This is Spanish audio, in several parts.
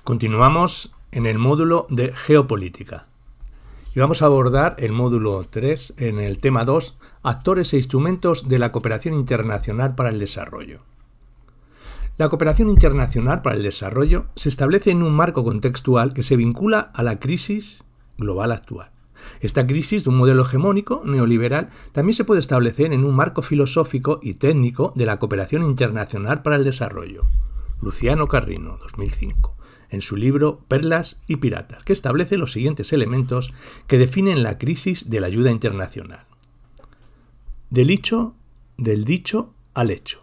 Continuamos en el módulo de Geopolítica y vamos a abordar el módulo 3 en el tema 2, actores e instrumentos de la cooperación internacional para el desarrollo. La cooperación internacional para el desarrollo se establece en un marco contextual que se vincula a la crisis global actual. Esta crisis de un modelo hegemónico neoliberal también se puede establecer en un marco filosófico y técnico de la cooperación internacional para el desarrollo. Luciano Carrino, 2005. En su libro Perlas y Piratas, que establece los siguientes elementos que definen la crisis de la ayuda internacional. Del dicho al hecho.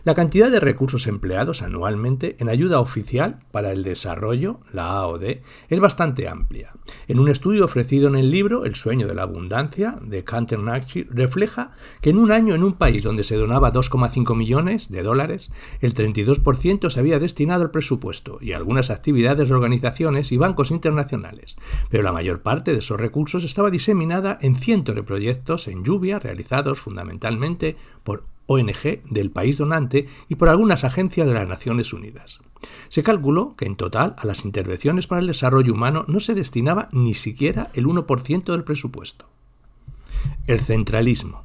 La cantidad de recursos empleados anualmente en ayuda oficial para el desarrollo, la AOD, es bastante amplia. En un estudio ofrecido en el libro El sueño de la abundancia, de Canter Nakshi, refleja que en un año en un país donde se donaba 2,5 millones de dólares, el 32% se había destinado al presupuesto y a algunas actividades de organizaciones y bancos internacionales, pero la mayor parte de esos recursos estaba diseminada en cientos de proyectos en lluvia realizados fundamentalmente por ONG del país donante y por algunas agencias de las Naciones Unidas. Se calculó que en total a las intervenciones para el desarrollo humano no se destinaba ni siquiera el 1% del presupuesto. El centralismo.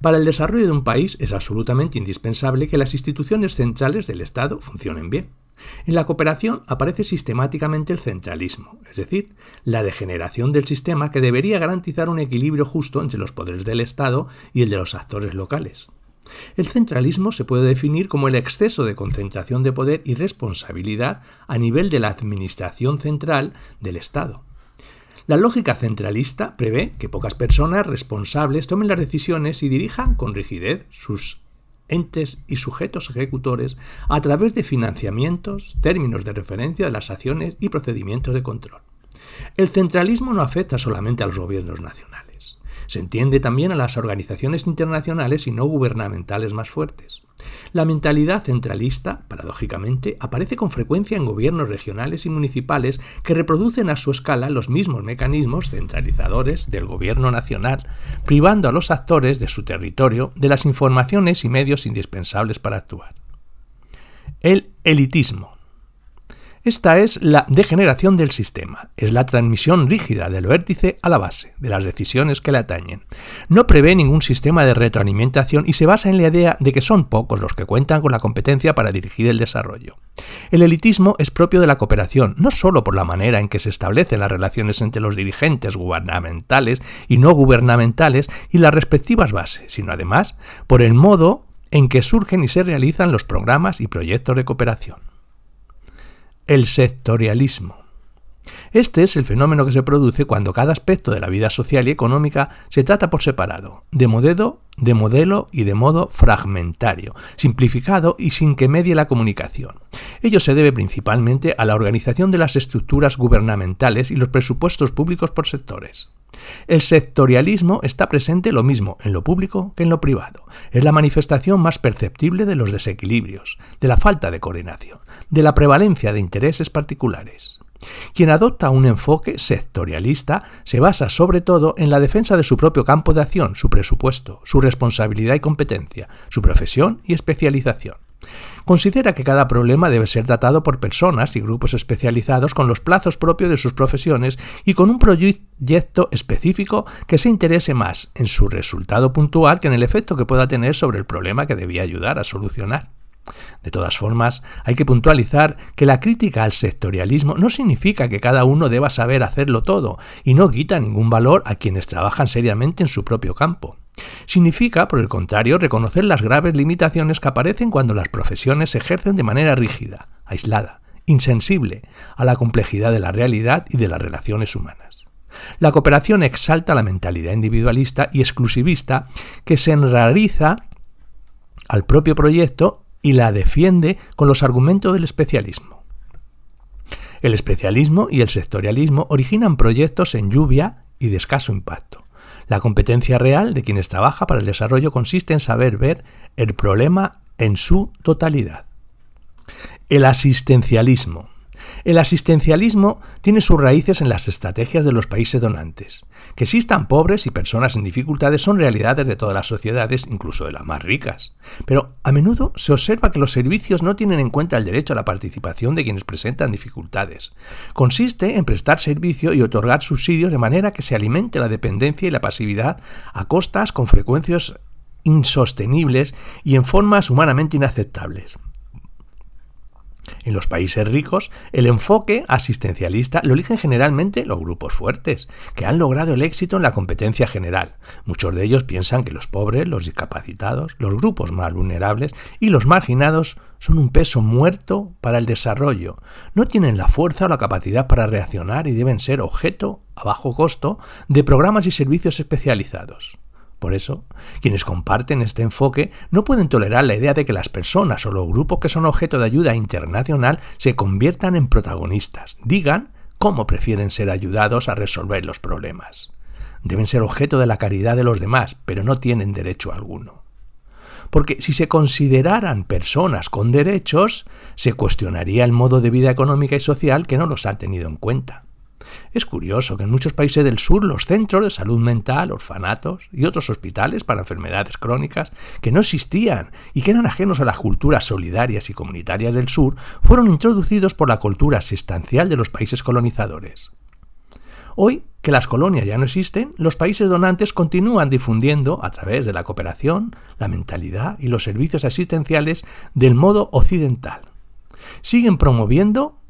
Para el desarrollo de un país es absolutamente indispensable que las instituciones centrales del Estado funcionen bien. En la cooperación aparece sistemáticamente el centralismo, es decir, la degeneración del sistema que debería garantizar un equilibrio justo entre los poderes del Estado y el de los actores locales. El centralismo se puede definir como el exceso de concentración de poder y responsabilidad a nivel de la administración central del Estado. La lógica centralista prevé que pocas personas responsables tomen las decisiones y dirijan con rigidez sus entes y sujetos ejecutores a través de financiamientos, términos de referencia de las acciones y procedimientos de control. El centralismo no afecta solamente a los gobiernos nacionales. Se entiende también a las organizaciones internacionales y no gubernamentales más fuertes. La mentalidad centralista, paradójicamente, aparece con frecuencia en gobiernos regionales y municipales que reproducen a su escala los mismos mecanismos centralizadores del gobierno nacional, privando a los actores de su territorio de las informaciones y medios indispensables para actuar. El elitismo. Esta es la degeneración del sistema, es la transmisión rígida del vértice a la base de las decisiones que le atañen. No prevé ningún sistema de retroalimentación y se basa en la idea de que son pocos los que cuentan con la competencia para dirigir el desarrollo. El elitismo es propio de la cooperación, no solo por la manera en que se establecen las relaciones entre los dirigentes gubernamentales y no gubernamentales y las respectivas bases, sino además por el modo en que surgen y se realizan los programas y proyectos de cooperación. El sectorialismo. Este es el fenómeno que se produce cuando cada aspecto de la vida social y económica se trata por separado, de modelo y de modo fragmentario, simplificado y sin que medie la comunicación. Ello se debe principalmente a la organización de las estructuras gubernamentales y los presupuestos públicos por sectores. El sectorialismo está presente lo mismo en lo público que en lo privado. Es la manifestación más perceptible de los desequilibrios, de la falta de coordinación, de la prevalencia de intereses particulares. Quien adopta un enfoque sectorialista se basa sobre todo en la defensa de su propio campo de acción, su presupuesto, su responsabilidad y competencia, su profesión y especialización. Considera que cada problema debe ser tratado por personas y grupos especializados con los plazos propios de sus profesiones y con un proyecto específico que se interese más en su resultado puntual que en el efecto que pueda tener sobre el problema que debía ayudar a solucionar. De todas formas, hay que puntualizar que la crítica al sectorialismo no significa que cada uno deba saber hacerlo todo y no quita ningún valor a quienes trabajan seriamente en su propio campo. Significa, por el contrario, reconocer las graves limitaciones que aparecen cuando las profesiones se ejercen de manera rígida, aislada, insensible a la complejidad de la realidad y de las relaciones humanas. La cooperación exalta la mentalidad individualista y exclusivista que se enrariza al propio proyecto y la defiende con los argumentos del especialismo. El especialismo y el sectorialismo originan proyectos en lluvia y de escaso impacto. La competencia real de quienes trabajan para el desarrollo consiste en saber ver el problema en su totalidad. El asistencialismo. El asistencialismo tiene sus raíces en las estrategias de los países donantes. Que existan pobres y personas en dificultades son realidades de todas las sociedades, incluso de las más ricas. Pero a menudo se observa que los servicios no tienen en cuenta el derecho a la participación de quienes presentan dificultades. Consiste en prestar servicio y otorgar subsidios de manera que se alimente la dependencia y la pasividad a costas con frecuencias insostenibles y en formas humanamente inaceptables. En los países ricos, el enfoque asistencialista lo eligen generalmente los grupos fuertes, que han logrado el éxito en la competencia general. Muchos de ellos piensan que los pobres, los discapacitados, los grupos más vulnerables y los marginados son un peso muerto para el desarrollo. No tienen la fuerza o la capacidad para reaccionar y deben ser objeto, a bajo costo, de programas y servicios especializados. Por eso, quienes comparten este enfoque no pueden tolerar la idea de que las personas o los grupos que son objeto de ayuda internacional se conviertan en protagonistas, digan cómo prefieren ser ayudados a resolver los problemas. Deben ser objeto de la caridad de los demás, pero no tienen derecho alguno. Porque si se consideraran personas con derechos, se cuestionaría el modo de vida económica y social que no los ha tenido en cuenta. Es curioso que en muchos países del sur los centros de salud mental, orfanatos y otros hospitales para enfermedades crónicas que no existían y que eran ajenos a las culturas solidarias y comunitarias del sur fueron introducidos por la cultura asistencial de los países colonizadores. Hoy, que las colonias ya no existen, los países donantes continúan difundiendo, a través de la cooperación, la mentalidad y los servicios asistenciales del modo occidental. Siguen promoviendo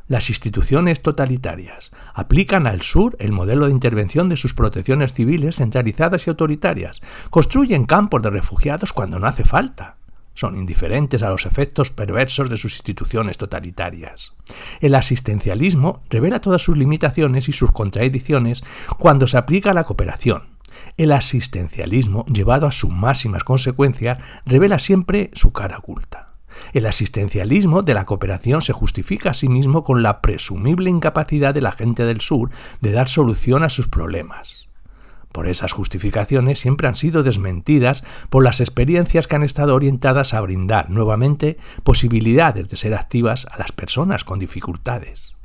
las instituciones totalitarias, aplican al sur el modelo de intervención de sus protecciones civiles centralizadas y autoritarias, construyen campos de refugiados cuando no hace falta. Son indiferentes a los efectos perversos de sus instituciones totalitarias. El asistencialismo revela todas sus limitaciones y sus contradicciones cuando se aplica a la cooperación. El asistencialismo, llevado a sus máximas consecuencias, revela siempre su cara oculta. El asistencialismo de la cooperación se justifica a sí mismo con la presumible incapacidad de la gente del sur de dar solución a sus problemas. Por esas justificaciones siempre han sido desmentidas por las experiencias que han estado orientadas a brindar nuevamente posibilidades de ser activas a las personas con dificultades.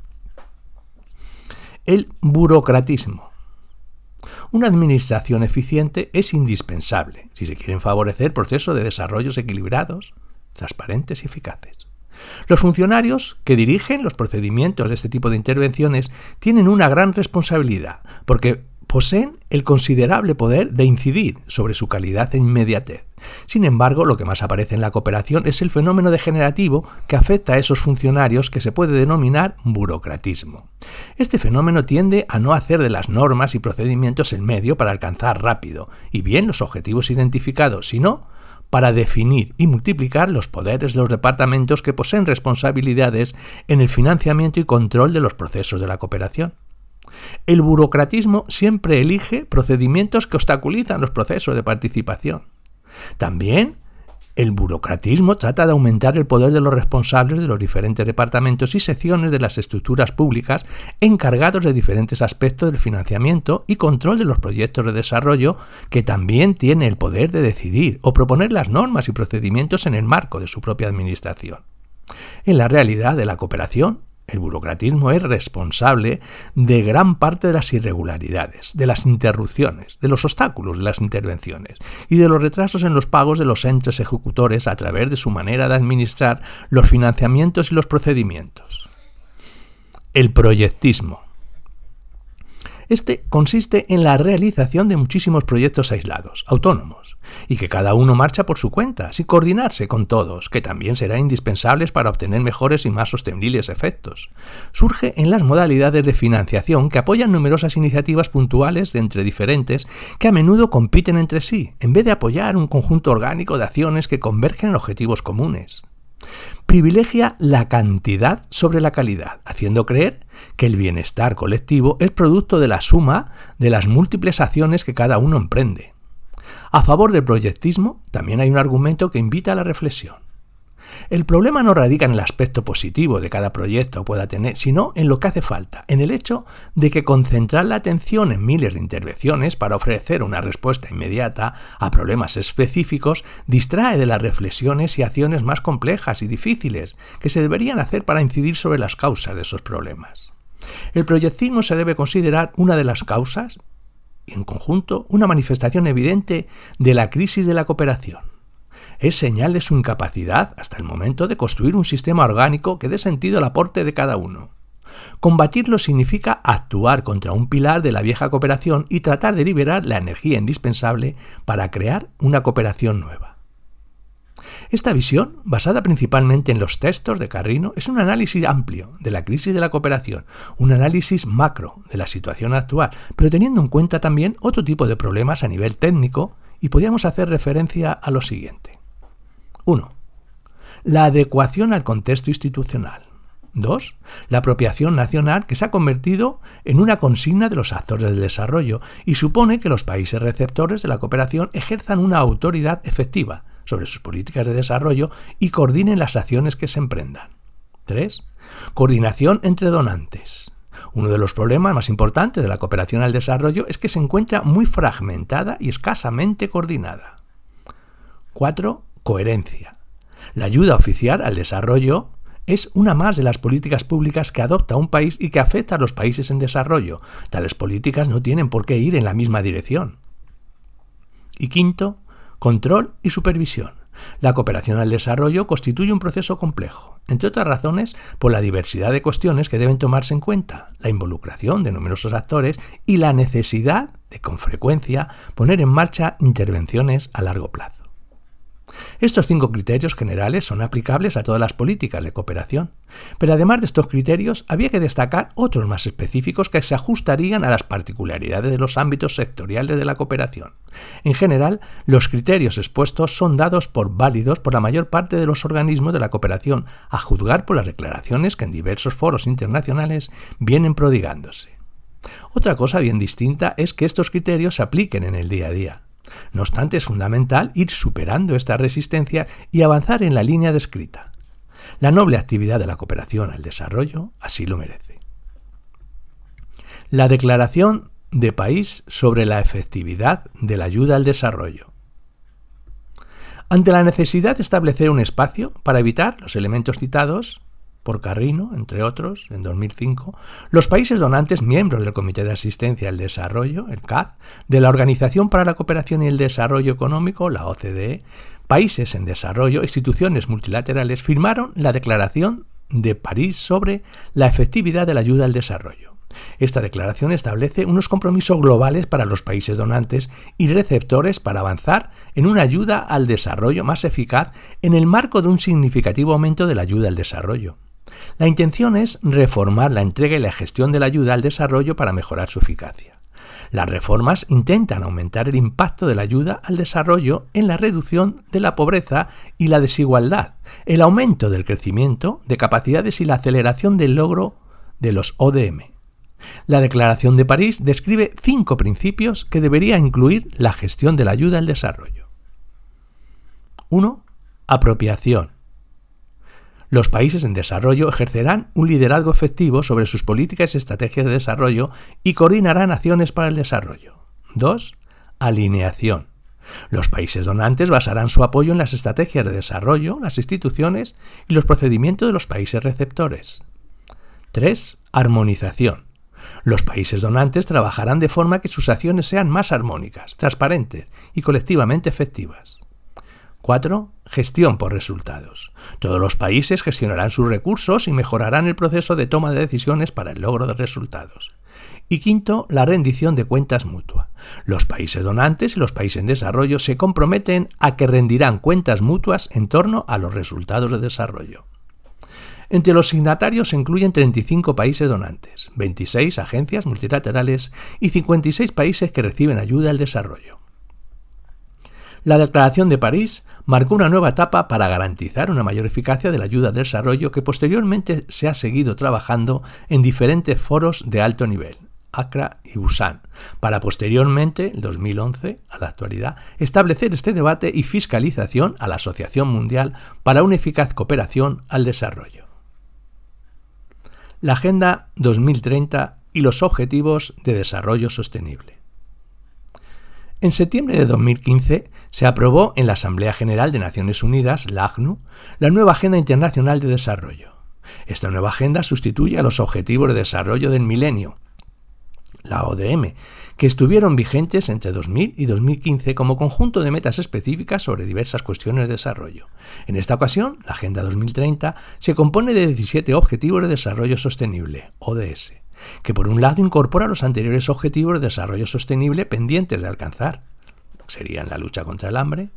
El burocratismo. Una administración eficiente es indispensable si se quieren favorecer procesos de desarrollos equilibrados, transparentes y eficaces. Los funcionarios que dirigen los procedimientos de este tipo de intervenciones tienen una gran responsabilidad porque poseen el considerable poder de incidir sobre su calidad e inmediatez. Sin embargo, lo que más aparece en la cooperación es el fenómeno degenerativo que afecta a esos funcionarios que se puede denominar burocratismo. Este fenómeno tiende a no hacer de las normas y procedimientos el medio para alcanzar rápido y bien los objetivos identificados, sino para definir y multiplicar los poderes de los departamentos que poseen responsabilidades en el financiamiento y control de los procesos de la cooperación. El burocratismo siempre elige procedimientos que obstaculizan los procesos de participación. También el burocratismo trata de aumentar el poder de los responsables de los diferentes departamentos y secciones de las estructuras públicas encargados de diferentes aspectos del financiamiento y control de los proyectos de desarrollo, que también tiene el poder de decidir o proponer las normas y procedimientos en el marco de su propia administración. En la realidad de la cooperación, el burocratismo es responsable de gran parte de las irregularidades, de las interrupciones, de los obstáculos de las intervenciones y de los retrasos en los pagos de los entes ejecutores a través de su manera de administrar los financiamientos y los procedimientos. El proyectismo. Este consiste en la realización de muchísimos proyectos aislados, autónomos, y que cada uno marcha por su cuenta, sin coordinarse con todos, que también serán indispensables para obtener mejores y más sostenibles efectos. Surge en las modalidades de financiación que apoyan numerosas iniciativas puntuales de entre diferentes que a menudo compiten entre sí, en vez de apoyar un conjunto orgánico de acciones que convergen en objetivos comunes. Privilegia la cantidad sobre la calidad, haciendo creer que el bienestar colectivo es producto de la suma de las múltiples acciones que cada uno emprende. A favor del proyectismo también hay un argumento que invita a la reflexión. El problema no radica en el aspecto positivo de cada proyecto pueda tener, sino en lo que hace falta, en el hecho de que concentrar la atención en miles de intervenciones para ofrecer una respuesta inmediata a problemas específicos distrae de las reflexiones y acciones más complejas y difíciles que se deberían hacer para incidir sobre las causas de esos problemas. El proyectismo se debe considerar una de las causas y, en conjunto, una manifestación evidente de la crisis de la cooperación. Es señal de su incapacidad, hasta el momento, de construir un sistema orgánico que dé sentido al aporte de cada uno. Combatirlo significa actuar contra un pilar de la vieja cooperación y tratar de liberar la energía indispensable para crear una cooperación nueva. Esta visión, basada principalmente en los textos de Carrino, es un análisis amplio de la crisis de la cooperación, un análisis macro de la situación actual, pero teniendo en cuenta también otro tipo de problemas a nivel técnico, y podríamos hacer referencia a lo siguiente. 1. La adecuación al contexto institucional. 2. La apropiación nacional, que se ha convertido en una consigna de los actores del desarrollo y supone que los países receptores de la cooperación ejerzan una autoridad efectiva sobre sus políticas de desarrollo y coordinen las acciones que se emprendan. 3. Coordinación entre donantes. Uno de los problemas más importantes de la cooperación al desarrollo es que se encuentra muy fragmentada y escasamente coordinada. 4. Coherencia. La ayuda oficial al desarrollo es una más de las políticas públicas que adopta un país y que afecta a los países en desarrollo. Tales políticas no tienen por qué ir en la misma dirección. Y 5. Control y supervisión. La cooperación al desarrollo constituye un proceso complejo, entre otras razones por la diversidad de cuestiones que deben tomarse en cuenta, la involucración de numerosos actores y la necesidad de, con frecuencia, poner en marcha intervenciones a largo plazo. Estos 5 criterios generales son aplicables a todas las políticas de cooperación, pero además de estos criterios había que destacar otros más específicos que se ajustarían a las particularidades de los ámbitos sectoriales de la cooperación. En general, los criterios expuestos son dados por válidos por la mayor parte de los organismos de la cooperación, a juzgar por las declaraciones que en diversos foros internacionales vienen prodigándose. Otra cosa bien distinta es que estos criterios se apliquen en el día a día. No obstante, es fundamental ir superando esta resistencia y avanzar en la línea descrita. La noble actividad de la cooperación al desarrollo así lo merece. La Declaración de París sobre la efectividad de la ayuda al desarrollo. Ante la necesidad de establecer un espacio para evitar los elementos citados por Carrino, entre otros, en 2005, los países donantes, miembros del Comité de Asistencia al Desarrollo, el CAD, de la Organización para la Cooperación y el Desarrollo Económico, la OCDE, países en desarrollo, instituciones multilaterales, firmaron la Declaración de París sobre la efectividad de la ayuda al desarrollo. Esta declaración establece unos compromisos globales para los países donantes y receptores para avanzar en una ayuda al desarrollo más eficaz en el marco de un significativo aumento de la ayuda al desarrollo. La intención es reformar la entrega y la gestión de la ayuda al desarrollo para mejorar su eficacia. Las reformas intentan aumentar el impacto de la ayuda al desarrollo en la reducción de la pobreza y la desigualdad, el aumento del crecimiento de capacidades y la aceleración del logro de los ODM. La Declaración de París describe 5 principios que debería incluir la gestión de la ayuda al desarrollo. 1. Apropiación. Los países en desarrollo ejercerán un liderazgo efectivo sobre sus políticas y estrategias de desarrollo y coordinarán acciones para el desarrollo. 2. Alineación. Los países donantes basarán su apoyo en las estrategias de desarrollo, las instituciones y los procedimientos de los países receptores. 3. Armonización. Los países donantes trabajarán de forma que sus acciones sean más armónicas, transparentes y colectivamente efectivas. 4. Gestión por resultados. Todos los países gestionarán sus recursos y mejorarán el proceso de toma de decisiones para el logro de resultados. Y 5. La rendición de cuentas mutua. Los países donantes y los países en desarrollo se comprometen a que rendirán cuentas mutuas en torno a los resultados de desarrollo. Entre los signatarios se incluyen 35 países donantes, 26 agencias multilaterales y 56 países que reciben ayuda al desarrollo. La Declaración de París marcó una nueva etapa para garantizar una mayor eficacia de la ayuda al desarrollo que posteriormente se ha seguido trabajando en diferentes foros de alto nivel, Accra y Busan, para posteriormente, en 2011, a la actualidad, establecer este debate y fiscalización a la Asociación Mundial para una eficaz cooperación al desarrollo. La Agenda 2030 y los Objetivos de Desarrollo Sostenible. En septiembre de 2015 se aprobó en la Asamblea General de Naciones Unidas, la ACNUR, la nueva Agenda Internacional de Desarrollo. Esta nueva agenda sustituye a los Objetivos de Desarrollo del Milenio, la ODM, que estuvieron vigentes entre 2000 y 2015 como conjunto de metas específicas sobre diversas cuestiones de desarrollo. En esta ocasión, la Agenda 2030 se compone de 17 Objetivos de Desarrollo Sostenible, ODS, que por un lado incorpora los anteriores Objetivos de Desarrollo Sostenible pendientes de alcanzar. Serían la lucha contra el hambre,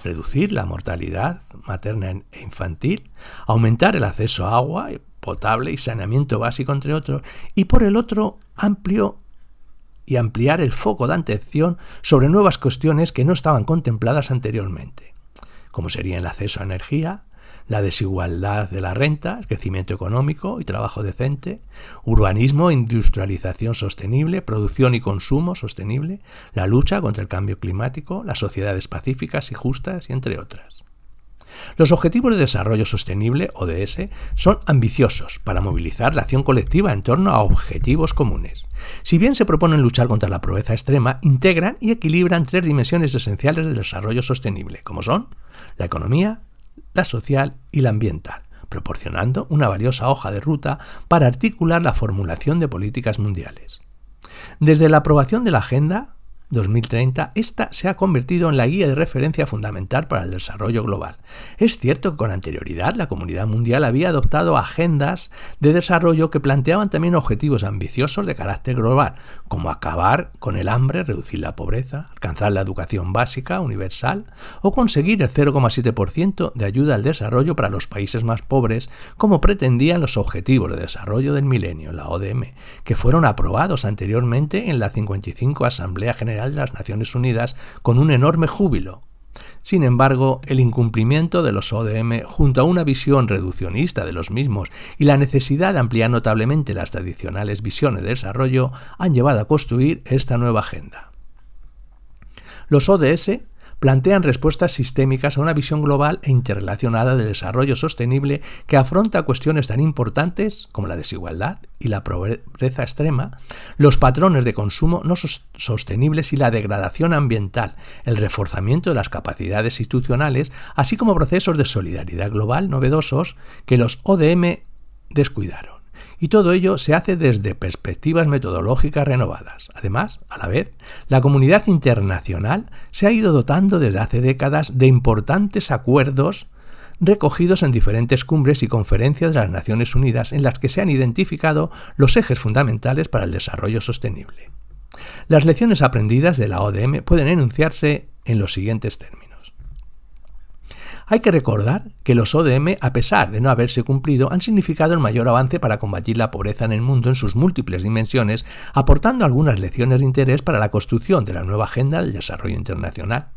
reducir la mortalidad materna e infantil, aumentar el acceso a agua potable y saneamiento básico, entre otros, y por el otro, ampliar el foco de atención sobre nuevas cuestiones que no estaban contempladas anteriormente, como serían el acceso a energía, la desigualdad de la renta, el crecimiento económico y trabajo decente, urbanismo e industrialización sostenible, producción y consumo sostenible, la lucha contra el cambio climático, las sociedades pacíficas y justas, y entre otras. Los Objetivos de Desarrollo Sostenible, ODS, son ambiciosos para movilizar la acción colectiva en torno a objetivos comunes. Si bien se proponen luchar contra la pobreza extrema, integran y equilibran tres dimensiones esenciales del desarrollo sostenible, como son la economía, la social y la ambiental, proporcionando una valiosa hoja de ruta para articular la formulación de políticas mundiales. Desde la aprobación de la Agenda 2030, esta se ha convertido en la guía de referencia fundamental para el desarrollo global. Es cierto que con anterioridad la comunidad mundial había adoptado agendas de desarrollo que planteaban también objetivos ambiciosos de carácter global, como acabar con el hambre, reducir la pobreza, alcanzar la educación básica universal o conseguir el 0,7% de ayuda al desarrollo para los países más pobres, como pretendían los Objetivos de Desarrollo del Milenio, la ODM, que fueron aprobados anteriormente en la 55 Asamblea General de las Naciones Unidas con un enorme júbilo. Sin embargo, el incumplimiento de los ODM, junto a una visión reduccionista de los mismos y la necesidad de ampliar notablemente las tradicionales visiones de desarrollo, han llevado a construir esta nueva agenda. Los ODS plantean respuestas sistémicas a una visión global e interrelacionada del desarrollo sostenible que afronta cuestiones tan importantes como la desigualdad y la pobreza extrema, los patrones de consumo no sostenibles y la degradación ambiental, el reforzamiento de las capacidades institucionales, así como procesos de solidaridad global novedosos que los ODM descuidaron. Y todo ello se hace desde perspectivas metodológicas renovadas. Además, a la vez, la comunidad internacional se ha ido dotando desde hace décadas de importantes acuerdos recogidos en diferentes cumbres y conferencias de las Naciones Unidas en las que se han identificado los ejes fundamentales para el desarrollo sostenible. Las lecciones aprendidas de la ODM pueden enunciarse en los siguientes términos. Hay que recordar que los ODM, a pesar de no haberse cumplido, han significado el mayor avance para combatir la pobreza en el mundo en sus múltiples dimensiones, aportando algunas lecciones de interés para la construcción de la nueva agenda del desarrollo internacional.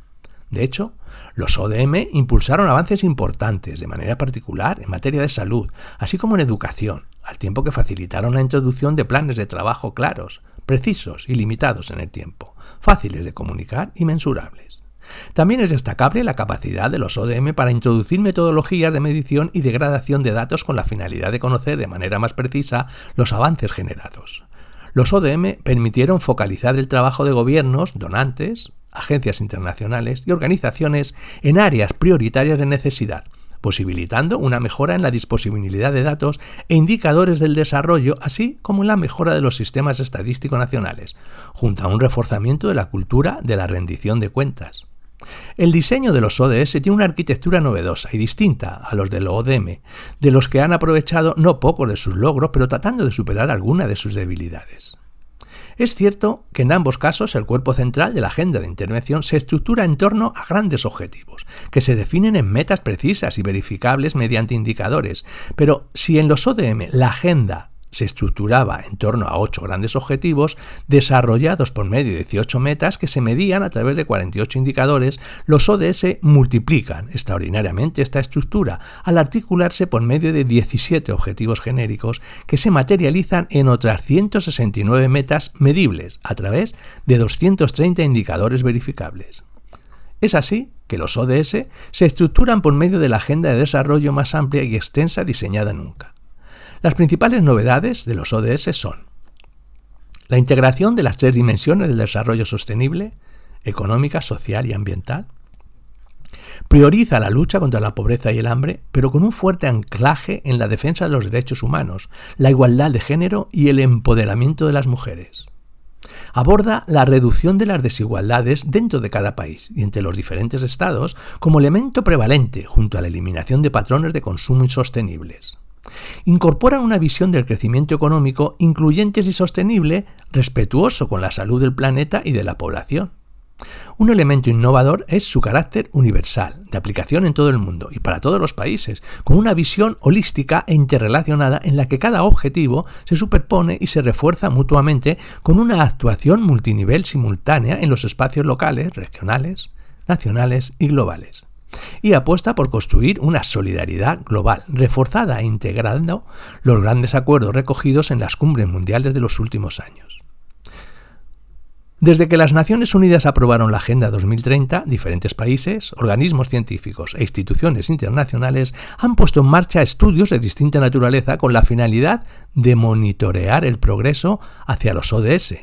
De hecho, los ODM impulsaron avances importantes, de manera particular en materia de salud, así como en educación, al tiempo que facilitaron la introducción de planes de trabajo claros, precisos y limitados en el tiempo, fáciles de comunicar y mensurables. También es destacable la capacidad de los ODM para introducir metodologías de medición y de gradación de datos con la finalidad de conocer de manera más precisa los avances generados. Los ODM permitieron focalizar el trabajo de gobiernos, donantes, agencias internacionales y organizaciones en áreas prioritarias de necesidad, posibilitando una mejora en la disponibilidad de datos e indicadores del desarrollo, así como en la mejora de los sistemas estadísticos nacionales, junto a un reforzamiento de la cultura de la rendición de cuentas. El diseño de los ODS tiene una arquitectura novedosa y distinta a los de los ODM, de los que han aprovechado no pocos de sus logros, pero tratando de superar alguna de sus debilidades. Es cierto que en ambos casos el cuerpo central de la agenda de intervención se estructura en torno a grandes objetivos, que se definen en metas precisas y verificables mediante indicadores, pero si en los ODM la agenda se estructuraba en torno a 8 grandes objetivos desarrollados por medio de 18 metas que se medían a través de 48 indicadores. Los ODS multiplican extraordinariamente esta estructura al articularse por medio de 17 objetivos genéricos que se materializan en otras 169 metas medibles a través de 230 indicadores verificables. Es así que los ODS se estructuran por medio de la agenda de desarrollo más amplia y extensa diseñada nunca. Las principales novedades de los ODS son la integración de las 3 dimensiones del desarrollo sostenible, económica, social y ambiental. Prioriza la lucha contra la pobreza y el hambre, pero con un fuerte anclaje en la defensa de los derechos humanos, la igualdad de género y el empoderamiento de las mujeres. Aborda la reducción de las desigualdades dentro de cada país y entre los diferentes estados como elemento prevalente junto a la eliminación de patrones de consumo insostenibles. Incorporan una visión del crecimiento económico incluyente y sostenible, respetuoso con la salud del planeta y de la población. Un elemento innovador es su carácter universal, de aplicación en todo el mundo y para todos los países, con una visión holística e interrelacionada en la que cada objetivo se superpone y se refuerza mutuamente con una actuación multinivel simultánea en los espacios locales, regionales, nacionales y globales. Y apuesta por construir una solidaridad global, reforzada e integrando los grandes acuerdos recogidos en las cumbres mundiales de los últimos años. Desde que las Naciones Unidas aprobaron la Agenda 2030, diferentes países, organismos científicos e instituciones internacionales han puesto en marcha estudios de distinta naturaleza con la finalidad de monitorear el progreso hacia los ODS,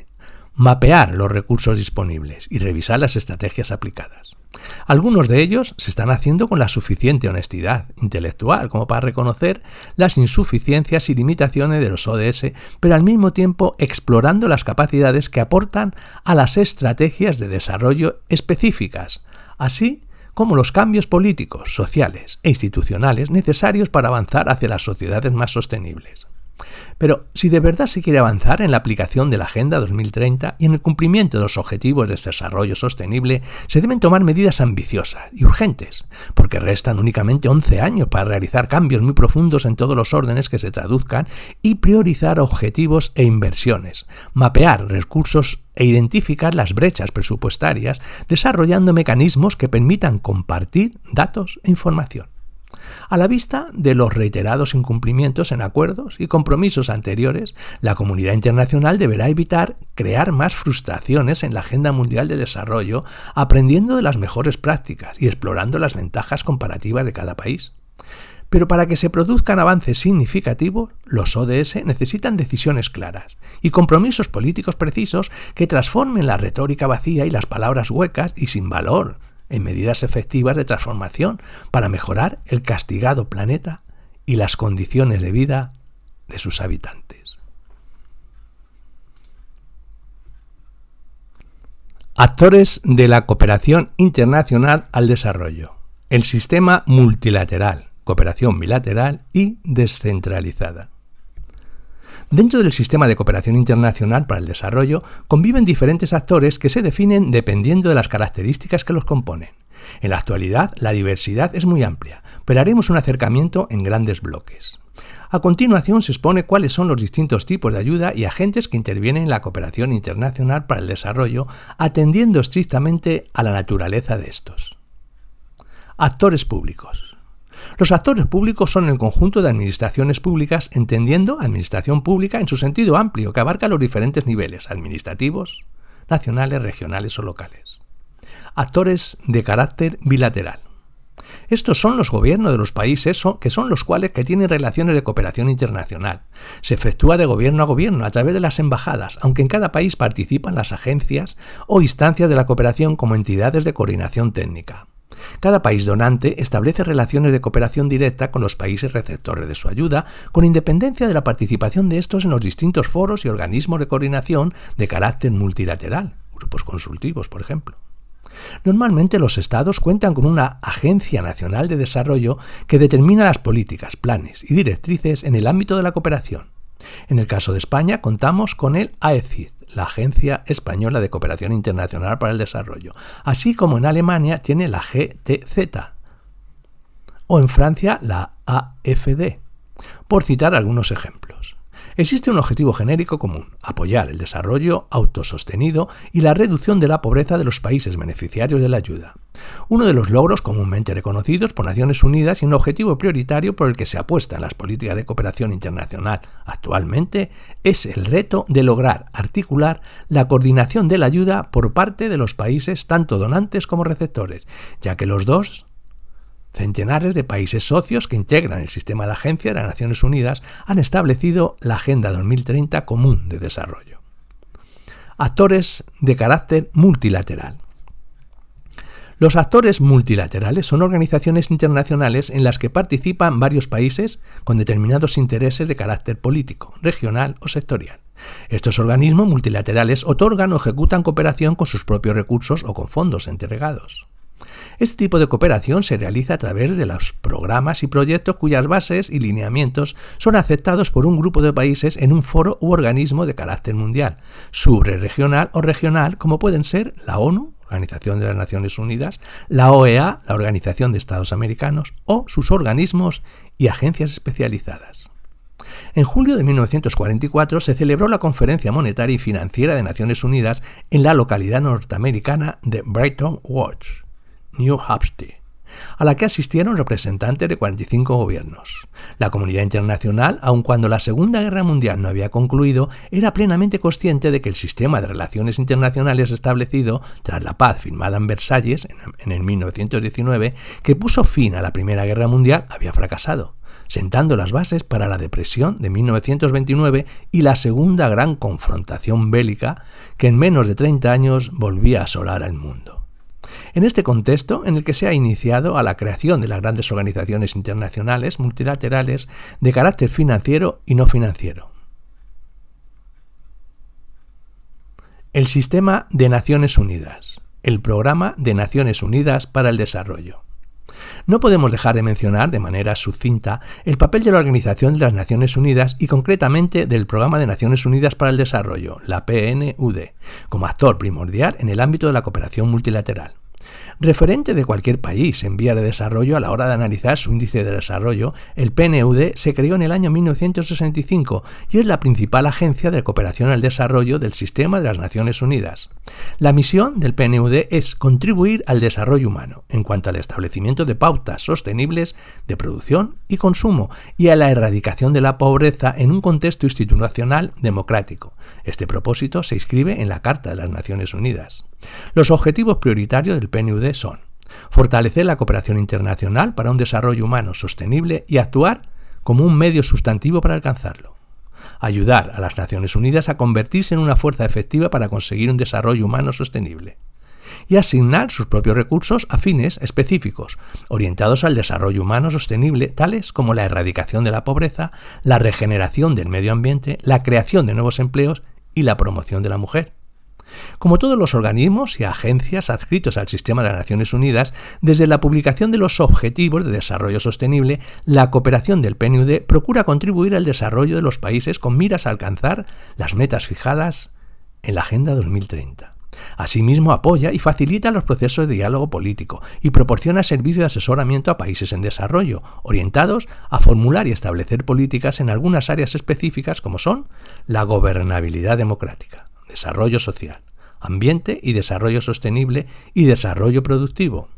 mapear los recursos disponibles y revisar las estrategias aplicadas. Algunos de ellos se están haciendo con la suficiente honestidad intelectual como para reconocer las insuficiencias y limitaciones de los ODS, pero al mismo tiempo explorando las capacidades que aportan a las estrategias de desarrollo específicas, así como los cambios políticos, sociales e institucionales necesarios para avanzar hacia las sociedades más sostenibles. Pero si de verdad se quiere avanzar en la aplicación de la Agenda 2030 y en el cumplimiento de los objetivos de desarrollo sostenible, se deben tomar medidas ambiciosas y urgentes, porque restan únicamente 11 años para realizar cambios muy profundos en todos los órdenes que se traduzcan y priorizar objetivos e inversiones, mapear recursos e identificar las brechas presupuestarias, desarrollando mecanismos que permitan compartir datos e información. A la vista de los reiterados incumplimientos en acuerdos y compromisos anteriores, la comunidad internacional deberá evitar crear más frustraciones en la Agenda Mundial de Desarrollo, aprendiendo de las mejores prácticas y explorando las ventajas comparativas de cada país. Pero para que se produzcan avances significativos, los ODS necesitan decisiones claras y compromisos políticos precisos que transformen la retórica vacía y las palabras huecas y sin valor en medidas efectivas de transformación para mejorar el castigado planeta y las condiciones de vida de sus habitantes. Actores de la cooperación internacional al desarrollo. El sistema multilateral, cooperación bilateral y descentralizada. Dentro del sistema de cooperación internacional para el desarrollo conviven diferentes actores que se definen dependiendo de las características que los componen. En la actualidad, la diversidad es muy amplia, pero haremos un acercamiento en grandes bloques. A continuación se expone cuáles son los distintos tipos de ayuda y agentes que intervienen en la cooperación internacional para el desarrollo, atendiendo estrictamente a la naturaleza de estos. Actores públicos. Los actores públicos son el conjunto de administraciones públicas, entendiendo administración pública en su sentido amplio, que abarca los diferentes niveles administrativos, nacionales, regionales o locales. Actores de carácter bilateral. Estos son los gobiernos de los países que son los cuales que tienen relaciones de cooperación internacional. Se efectúa de gobierno a gobierno a través de las embajadas, aunque en cada país participan las agencias o instancias de la cooperación como entidades de coordinación técnica. Cada país donante establece relaciones de cooperación directa con los países receptores de su ayuda, con independencia de la participación de estos en los distintos foros y organismos de coordinación de carácter multilateral, grupos consultivos, por ejemplo. Normalmente los estados cuentan con una Agencia Nacional de Desarrollo que determina las políticas, planes y directrices en el ámbito de la cooperación. En el caso de España contamos con el AECID, la Agencia Española de Cooperación Internacional para el Desarrollo, así como en Alemania tiene la GTZ o en Francia la AFD, por citar algunos ejemplos. Existe un objetivo genérico común: apoyar el desarrollo autosostenido y la reducción de la pobreza de los países beneficiarios de la ayuda. Uno de los logros comúnmente reconocidos por Naciones Unidas y un objetivo prioritario por el que se apuesta en las políticas de cooperación internacional actualmente es el reto de lograr articular la coordinación de la ayuda por parte de los países tanto donantes como receptores, ya que los dos centenares de países socios que integran el sistema de agencias de las Naciones Unidas han establecido la Agenda 2030 común de desarrollo. Actores de carácter multilateral. Los actores multilaterales son organizaciones internacionales en las que participan varios países con determinados intereses de carácter político, regional o sectorial. Estos organismos multilaterales otorgan o ejecutan cooperación con sus propios recursos o con fondos entregados. Este tipo de cooperación se realiza a través de los programas y proyectos cuyas bases y lineamientos son aceptados por un grupo de países en un foro u organismo de carácter mundial, subregional o regional, como pueden ser la ONU, Organización de las Naciones Unidas, la OEA, la Organización de Estados Americanos, o sus organismos y agencias especializadas. En julio de 1944 se celebró la Conferencia Monetaria y Financiera de Naciones Unidas en la localidad norteamericana de Bretton Woods, New Hampshire, a la que asistieron representantes de 45 gobiernos. La comunidad internacional, aun cuando la Segunda Guerra Mundial no había concluido, era plenamente consciente de que el sistema de relaciones internacionales establecido tras la paz firmada en Versalles en el 1919, que puso fin a la Primera Guerra Mundial, había fracasado, sentando las bases para la depresión de 1929 y la segunda gran confrontación bélica que en menos de 30 años volvía a asolar al mundo. En este contexto, en el que se ha iniciado a la creación de las grandes organizaciones internacionales multilaterales de carácter financiero y no financiero. El Sistema de Naciones Unidas, el Programa de Naciones Unidas para el Desarrollo. No podemos dejar de mencionar de manera sucinta el papel de la Organización de las Naciones Unidas y concretamente del Programa de Naciones Unidas para el Desarrollo, la PNUD, como actor primordial en el ámbito de la cooperación multilateral. Referente de cualquier país en vía de desarrollo a la hora de analizar su índice de desarrollo, el PNUD se creó en el año 1965 y es la principal agencia de cooperación al desarrollo del sistema de las Naciones Unidas. La misión del PNUD es contribuir al desarrollo humano en cuanto al establecimiento de pautas sostenibles de producción y consumo y a la erradicación de la pobreza en un contexto institucional democrático. Este propósito se inscribe en la Carta de las Naciones Unidas. Los objetivos prioritarios del PNUD son fortalecer la cooperación internacional para un desarrollo humano sostenible y actuar como un medio sustantivo para alcanzarlo. Ayudar a las Naciones Unidas a convertirse en una fuerza efectiva para conseguir un desarrollo humano sostenible. Y asignar sus propios recursos a fines específicos, orientados al desarrollo humano sostenible, tales como la erradicación de la pobreza, la regeneración del medio ambiente, la creación de nuevos empleos y la promoción de la mujer. Como todos los organismos y agencias adscritos al sistema de las Naciones Unidas, desde la publicación de los Objetivos de Desarrollo Sostenible, la cooperación del PNUD procura contribuir al desarrollo de los países con miras a alcanzar las metas fijadas en la Agenda 2030. Asimismo, apoya y facilita los procesos de diálogo político y proporciona servicios de asesoramiento a países en desarrollo, orientados a formular y establecer políticas en algunas áreas específicas como son la gobernabilidad democrática, desarrollo social, ambiente y desarrollo sostenible y desarrollo productivo.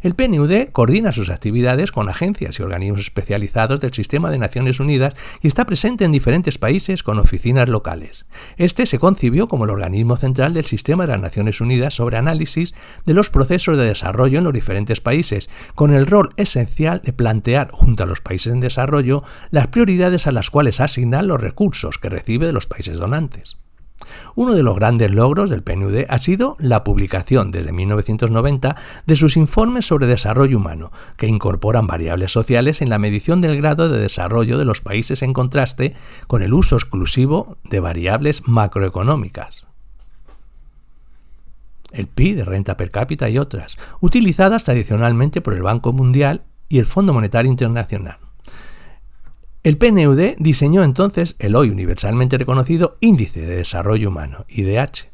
El PNUD coordina sus actividades con agencias y organismos especializados del Sistema de Naciones Unidas y está presente en diferentes países con oficinas locales. Este se concibió como el organismo central del Sistema de las Naciones Unidas sobre análisis de los procesos de desarrollo en los diferentes países, con el rol esencial de plantear junto a los países en desarrollo las prioridades a las cuales asignar los recursos que recibe de los países donantes. Uno de los grandes logros del PNUD ha sido la publicación desde 1990 de sus informes sobre desarrollo humano, que incorporan variables sociales en la medición del grado de desarrollo de los países en contraste con el uso exclusivo de variables macroeconómicas, el PIB de renta per cápita y otras, utilizadas tradicionalmente por el Banco Mundial y el Fondo Monetario Internacional. El PNUD diseñó entonces el hoy universalmente reconocido Índice de Desarrollo Humano, IDH.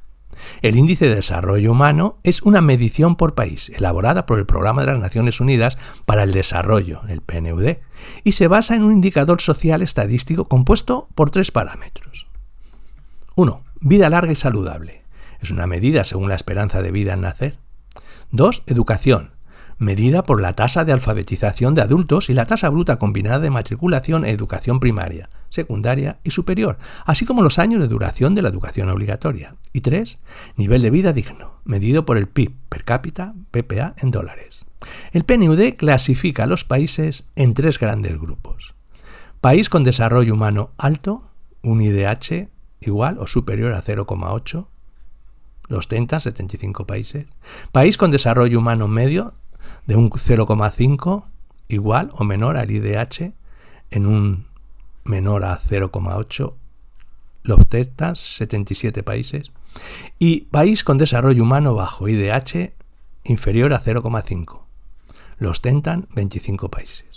El Índice de Desarrollo Humano es una medición por país elaborada por el Programa de las Naciones Unidas para el Desarrollo, el PNUD, y se basa en un indicador social estadístico compuesto por 3 parámetros. 1. Vida larga y saludable. Es una medida según la esperanza de vida al nacer. 2. Educación. Medida por la tasa de alfabetización de adultos y la tasa bruta combinada de matriculación en educación primaria, secundaria y superior, así como los años de duración de la educación obligatoria. Y 3. Nivel de vida digno, medido por el PIB per cápita, PPA, en dólares. El PNUD clasifica a los países en 3 grandes grupos. País con desarrollo humano alto, un IDH igual o superior a 0,8, lo ostentan 75 países. País con desarrollo humano medio, de un 0,5 igual o menor al IDH, en un menor a 0,8 lo ostentan 77 países, y país con desarrollo humano bajo, IDH inferior a 0,5, lo ostentan 25 países.